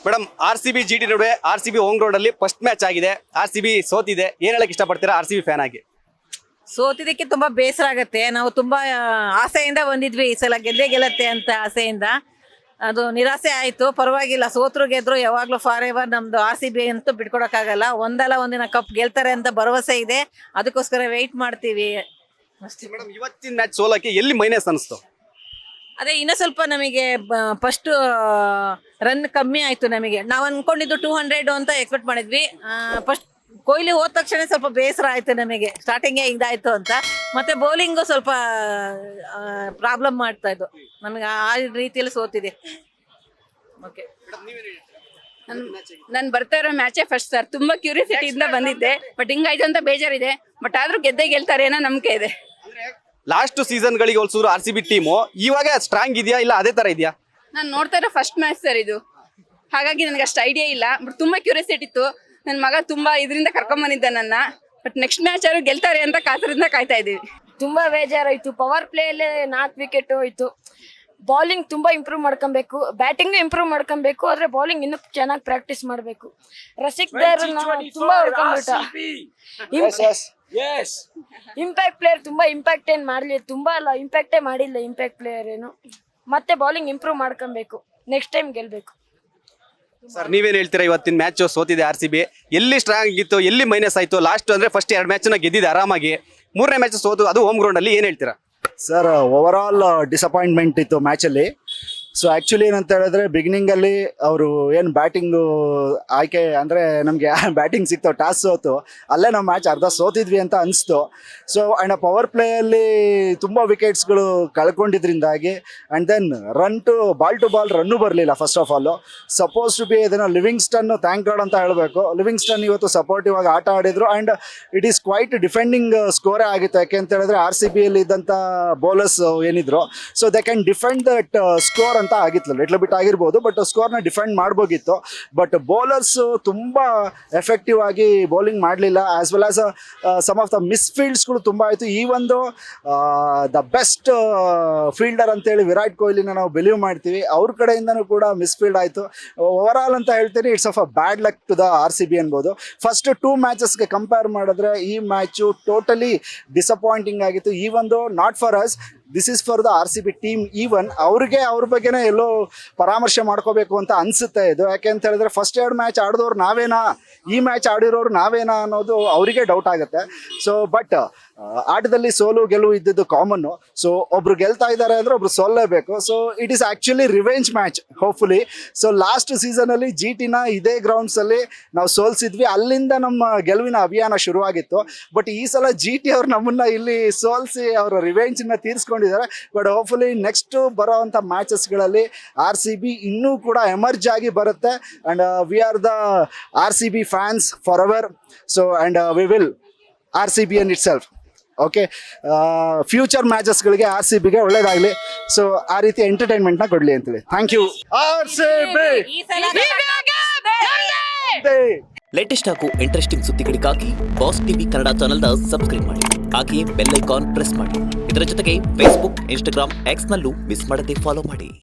Madam RCB GT ನಡುವೆ RCB home ground ಅಲ್ಲಿ first match ಆಗಿದೆ. RCB ಸೋತಿದೆ. ಏನ್ ಹೇಳಕ್ ಇಷ್ಟಪಡ್ತೀರಾ RCB ಫ್ಯಾನ್ ಆಗಿ? ಸೋತಿದ್ದಕ್ಕೆ ತುಂಬಾ ಬೇಸರ ಆಗತ್ತೆ. ನಾವು ತುಂಬಾ ಆಸೆಯಿಂದ ಬಂದಿದ್ವಿ ಈ ಸಲ ಗೆದ್ದೇ ಗೆಲ್ಲತ್ತೆ ಅಂತ ಆಸೆಯಿಂದ. ಅದು ನಿರಾಸೆ ಆಯ್ತು. ಪರವಾಗಿಲ್ಲ, ಸೋತ್ರು ಗೆದ್ರು ಯಾವಾಗ್ಲೂ ಫಾರ್ ಎವರ್ ನಮ್ದು RCB ಅಂತೂ ಬಿಟ್ಕೊಡಕ್ಕಾಗಲ್ಲ. ಒಂದಲ್ಲ ಒಂದಿನ ಕಪ್ ಗೆಲ್ತಾರೆ ಅಂತ ಭರವಸೆ ಇದೆ. ಅದಕ್ಕೋಸ್ಕರ ವೆಯ್ಟ್ ಮಾಡ್ತೀವಿ ಅಷ್ಟೇ. ಮೇಡಮ್ ಇವತ್ತಿನ ಮ್ಯಾಚ್ ಸೋಲಕ್ಕೆ ಎಲ್ಲಿ ಮೈನಸ್ ಅನಿಸ್ತು? ಅದೇ ಇನ್ನೂ ಸ್ವಲ್ಪ ನಮಗೆ ಫಸ್ಟ್ ರನ್ ಕಮ್ಮಿ ಆಯ್ತು. ನಮಗೆ ನಾವು ಅನ್ಕೊಂಡಿದ್ದು 200 ಅಂತ ಎಕ್ಸ್ಪೆಕ್ಟ್ ಮಾಡಿದ್ವಿ. ಫಸ್ಟ್ ಕೊಹ್ಲಿ ಹೋದ ತಕ್ಷಣ ಸ್ವಲ್ಪ ಬೇಸರ ಆಯ್ತು ನಮಗೆ, ಸ್ಟಾರ್ಟಿಂಗೇ ಇದಾಯ್ತು ಅಂತ. ಮತ್ತೆ ಬೌಲಿಂಗು ಸ್ವಲ್ಪ ಪ್ರಾಬ್ಲಮ್ ಮಾಡ್ತಾ ಇದ್ದು ನಮಗೆ, ಆ ರೀತಿಯಲ್ಲಿ ಸೋತಿದೆ. ಓಕೆ, ನಾನು ಬರ್ತಾ ಇರೋ ಮ್ಯಾಚೇ ಫಸ್ಟ್ ಸರ್. ತುಂಬಾ ಕ್ಯೂರಿಯಾಸಿಟಿಯಿಂದ ಬಂದಿದ್ದೆ, ಬಟ್ ಹಿಂಗಾಯ್ತು ಅಂತ ಬೇಜಾರಿದೆ. ಬಟ್ ಆದ್ರೂ ಗೆಲ್ತಾರೆ ಅನ್ನೋ ನಂಬಿಕೆ ಇದೆ. ಲಾಸ್ಟ್ ಸೀಸನ್ ಗಳಿಗೆ ಹೋಲಿಸಿದ್ರು RCB ಟೀಮು ಇವಾಗ ಸ್ಟ್ರಾಂಗ್ ಇದೆಯಾ ಇಲ್ಲ ಅದೇ ತರ ಇದೆಯಾ? ನಾನು ನೋಡ್ತಾ ಇರೋ ಫಸ್ಟ್ ಮ್ಯಾಚ್ ಸರ್ ಇದು, ಹಾಗಾಗಿ ನನಗೆ ಅಷ್ಟು ಐಡಿಯಾ ಇಲ್ಲ. ಬಟ್ ತುಂಬಾ ಕ್ಯೂರಿಯಾಸಿಟಿ ಇತ್ತು. ನನ್ನ ಮಗ ತುಂಬಾ ಇದರಿಂದ ಕರ್ಕೊಂಬಂದಿದ್ದ ನನ್ನ. ಬಟ್ ನೆಕ್ಸ್ಟ್ ಮ್ಯಾಚ್ ಅವರು ಗೆಲ್ತಾರೆ ಅಂತ ಕಾತರದಿಂದ ಕಾಯ್ತಾ ಇದೀವಿ. ತುಂಬಾ ಬೇಜಾರಾಯ್ತು. ಪವರ್ ಪ್ಲೇ ಅಲ್ಲೇ 4 ವಿಕೆಟ್ ಹೋಯ್ತು. ಬೌಲಿಂಗ್ ತುಂಬಾ ಇಂಪ್ರೂವ್ ಮಾಡ್ಕೊಬೇಕು, ಬ್ಯಾಟಿಂಗ್ ಇಂಪ್ರೂವ್ ಮಾಡ್ಕೊಬೇಕು. ಆದ್ರೆ ಬೌಲಿಂಗ್ ಇನ್ನೂ ಚೆನ್ನಾಗಿ ಪ್ರಾಕ್ಟೀಸ್ ಮಾಡಬೇಕು. ರಸಿಕ್ ದರ್ ತುಂಬಾ ಹೊಡ್ಕೊಂಡ್ಬಿಟ್ಟ. ಇಂಪ್ಯಾಕ್ಟ್ ಪ್ಲೇಯರ್ ತುಂಬಾ ಇಂಪ್ಯಾಕ್ಟ್ ಏನ್ ಮಾಡ್ಲಿ, ತುಂಬಾ ಅಲ್ಲ ಇಂಪ್ಯಾಕ್ಟೇ ಮಾಡಿಲ್ಲ. ಇಂಪ್ಯಾಕ್ಟ್ ಪ್ಲೇಯರ್ ಏನು, ಮತ್ತೆ ಬೌಲಿಂಗ್ ಇಂಪ್ರೂವ್ ಮಾಡ್ಕೊಬೇಕು. ನೆಕ್ಸ್ಟ್ ಟೈಮ್ ಗೆಲ್ಬೇಕು. ಸರ್ ನೀವೇನ್ ಹೇಳ್ತೀರಾ? ಇವತ್ತಿನ ಮ್ಯಾಚ್ ಸೋತಿದೆ RCB. ಎಲ್ಲಿ ಸ್ಟ್ರಾಂಗ್ ಇತ್ತು, ಎಲ್ಲಿ ಮೈನಸ್ ಆಯ್ತು? ಲಾಸ್ಟ್ ಅಂದ್ರೆ ಫಸ್ಟ್ 2 ಮ್ಯಾಚ್ ಗೆದ್ದಿದೆ ಆರಾಮಾಗಿ, 3ನೇ ಮ್ಯಾಚ್ ಸೋತು, ಅದು ಹೋಮ್ ಗ್ರೌಂಡ್ ಅಲ್ಲಿ. ಏನ್ ಹೇಳ್ತೀರಾ ಸರ್? ಓವರ್ ಆಲ್ ಡಿಸಪಾಯಿಂಟ್ಮೆಂಟ್ ಇತ್ತು ಮ್ಯಾಚಲ್ಲಿ. ಸೊ ಆ್ಯಕ್ಚುಲಿ ಏನಂತ ಹೇಳಿದ್ರೆ ಬಿಗಿನಿಂಗಲ್ಲಿ ಅವರು ಏನು ಬ್ಯಾಟಿಂಗು ಆಯ್ಕೆ ಅಂದರೆ ನಮಗೆ ಬ್ಯಾಟಿಂಗ್ ಸಿಕ್ತು, ಟಾಸ್ ಸೋತು, ಅಲ್ಲೇ ನಾವು ಮ್ಯಾಚ್ ಅರ್ಧ ಸೋತಿದ್ವಿ ಅಂತ ಅನಿಸ್ತು. ಸೊ ಆ್ಯಂಡ್ ಪವರ್ ಪ್ಲೇಯಲ್ಲಿ ತುಂಬ ವಿಕೆಟ್ಸ್ಗಳು ಕಳ್ಕೊಂಡಿದ್ರಿಂದಾಗಿ and then ball to ball run ಬರಲಿಲ್ಲ. First of all supposed to be ಇದನ್ನು ಲಿವಿಂಗ್ಸ್ಟನ್ ಥ್ಯಾಂಕ್ ಗಾಡ್ ಅಂತ ಹೇಳಬೇಕು. ಲಿವಿಂಗ್ಸ್ಟನ್ ಇವತ್ತು ಸಪೋರ್ಟಿವ್ ಆಗಿ ಆಟ ಆಡಿದ್ರು and it is quite defending ಸ್ಕೋರೇ ಆಗಿತ್ತು. ಯಾಕೆ ಅಂತ ಹೇಳಿದ್ರೆ RCBಯಲ್ಲಿ ಇದ್ದಂಥ ಬೌಲರ್ಸ್ ಏನಿದ್ರು, so they can defend that score ಅಂತ ಆಗಿತ್ತು. ಲಿಟ್ಲ್ ಬಿಟ್ ಆಗಿರ್ಬೋದು, ಬಟ್ ಸ್ಕೋರ್ನ ಡಿಫೆಂಡ್ ಮಾಡ್ಬೋಗಿತ್ತು. ಬಟ್ ಬೌಲರ್ಸ್ ತುಂಬ ಎಫೆಕ್ಟಿವ್ ಆಗಿ ಬೌಲಿಂಗ್ ಮಾಡಲಿಲ್ಲ. As well as some of the miss ಫೀಲ್ಡ್ಸ್ಗಳು ತುಂಬ ಆಯಿತು. ಈ ಒಂದು ದ ಬೆಸ್ಟ್ ಫೀಲ್ಡರ್ ಅಂತೇಳಿ ವಿರಾಟ್ ಕೊಹ್ಲಿನ ನಾವು ಬಿಲೀವ್ ಮಾಡ್ತೀವಿ, ಅವ್ರ ಕಡೆಯಿಂದನೂ ಕೂಡ ಮಿಸ್ ಫೀಲ್ಡ್ ಆಯಿತು. ಓವರ್ ಆಲ್ ಅಂತ ಹೇಳ್ತೀನಿ it's of a bad luck to the RCB ಅನ್ಬೋದು. ಫಸ್ಟ್ 2 ಮ್ಯಾಚಸ್ಗೆ ಕಂಪೇರ್ ಮಾಡಿದ್ರೆ ಈ ಮ್ಯಾಚು ಟೋಟಲಿ ಡಿಸಪಾಯಿಂಟಿಂಗ್ ಆಗಿತ್ತು. ಈ ಒಂದು not for us, this is for the RCB team. Even ಅವ್ರಿಗೆ ಅವ್ರ ಬಗ್ಗೆನೇ ಎಲ್ಲೋ ಪರಾಮರ್ಶೆ ಮಾಡ್ಕೋಬೇಕು ಅಂತ ಅನಿಸುತ್ತೆ ಇದು. ಯಾಕೆ ಅಂತ ಹೇಳಿದ್ರೆ ಫಸ್ಟ್ 2 ಮ್ಯಾಚ್ ಆಡಿದವ್ರು ನಾವೇನಾ, ಈ ಮ್ಯಾಚ್ ಆಡಿರೋರು ನಾವೇನಾ ಅನ್ನೋದು ಅವರಿಗೆ ಡೌಟ್ ಆಗುತ್ತೆ. ಸೊ ಬಟ್ ಆಟದಲ್ಲಿ ಸೋಲು ಗೆಲುವು ಇದ್ದಿದ್ದು ಕಾಮನ್ನು. ಸೊ ಒಬ್ರು ಗೆಲ್ತಾ ಇದ್ದಾರೆ ಅಂದರೆ ಒಬ್ರು ಸೋಲ್ಲೇಬೇಕು. So it is actually revenge match hopefully. So last ಸೀಸನಲ್ಲಿ GTನ ಇದೇ ಗ್ರೌಂಡ್ಸಲ್ಲಿ ನಾವು ಸೋಲ್ಸಿದ್ವಿ, ಅಲ್ಲಿಂದ ನಮ್ಮ ಗೆಲುವಿನ ಅಭಿಯಾನ ಶುರುವಾಗಿತ್ತು. ಬಟ್ ಈ ಸಲ GT ಅವ್ರು ನಮ್ಮನ್ನ ಇಲ್ಲಿ ಸೋಲಿಸಿ ಅವರ ರಿವೆಂಜ್ನ ತೀರಿಸ್ಕೊಂಡಿದ್ದಾರೆ. ಬಟ್ ಹೋಪ್ಫುಲಿ ನೆಕ್ಸ್ಟ್ ಬರೋವಂಥ ಮ್ಯಾಚಸ್ಗಳಲ್ಲಿ RCB ಇನ್ನೂ ಕೂಡ ಎಮರ್ಜ್ ಆಗಿ ಬರುತ್ತೆ. And we are the RCB fans forever. So and we will RCB in itself. Okay, future ಮ್ಯಾಚಸ್ಗಳಿಗೆ RCBಗೆ ಒಳ್ಳೇದಾಗಲಿ. ಸೊ ಆ ರೀತಿ ಎಂಟರ್ಟೈನ್ಮೆಂಟ್ನ ಕೊಡಲಿ ಅಂತೇಳಿ. Thank you. RCB ಲೇಟೆಸ್ಟ್ ಹಾಗೂ ಇಂಟ್ರೆಸ್ಟಿಂಗ್ ಸುದ್ದಿಗಳಿಗಾಗಿ ಬಾಸ್ ಟಿವಿ ಕನ್ನಡ ಚಾನೆಲ್ನ ಸಬ್ಸ್ಕ್ರೈಬ್ ಮಾಡಿ. ಹಾಗೆಯೇ ಬೆಲ್ ಐಕಾನ್ ಪ್ರೆಸ್ ಮಾಡಿ. ಇದರ ಜೊತೆಗೆ ಫೇಸ್ಬುಕ್, ಇನ್ಸ್ಟಾಗ್ರಾಮ್, ಎಕ್ಸ್ನಲ್ಲೂ ಮಿಸ್ ಮಾಡದೆ ಫಾಲೋ ಮಾಡಿ.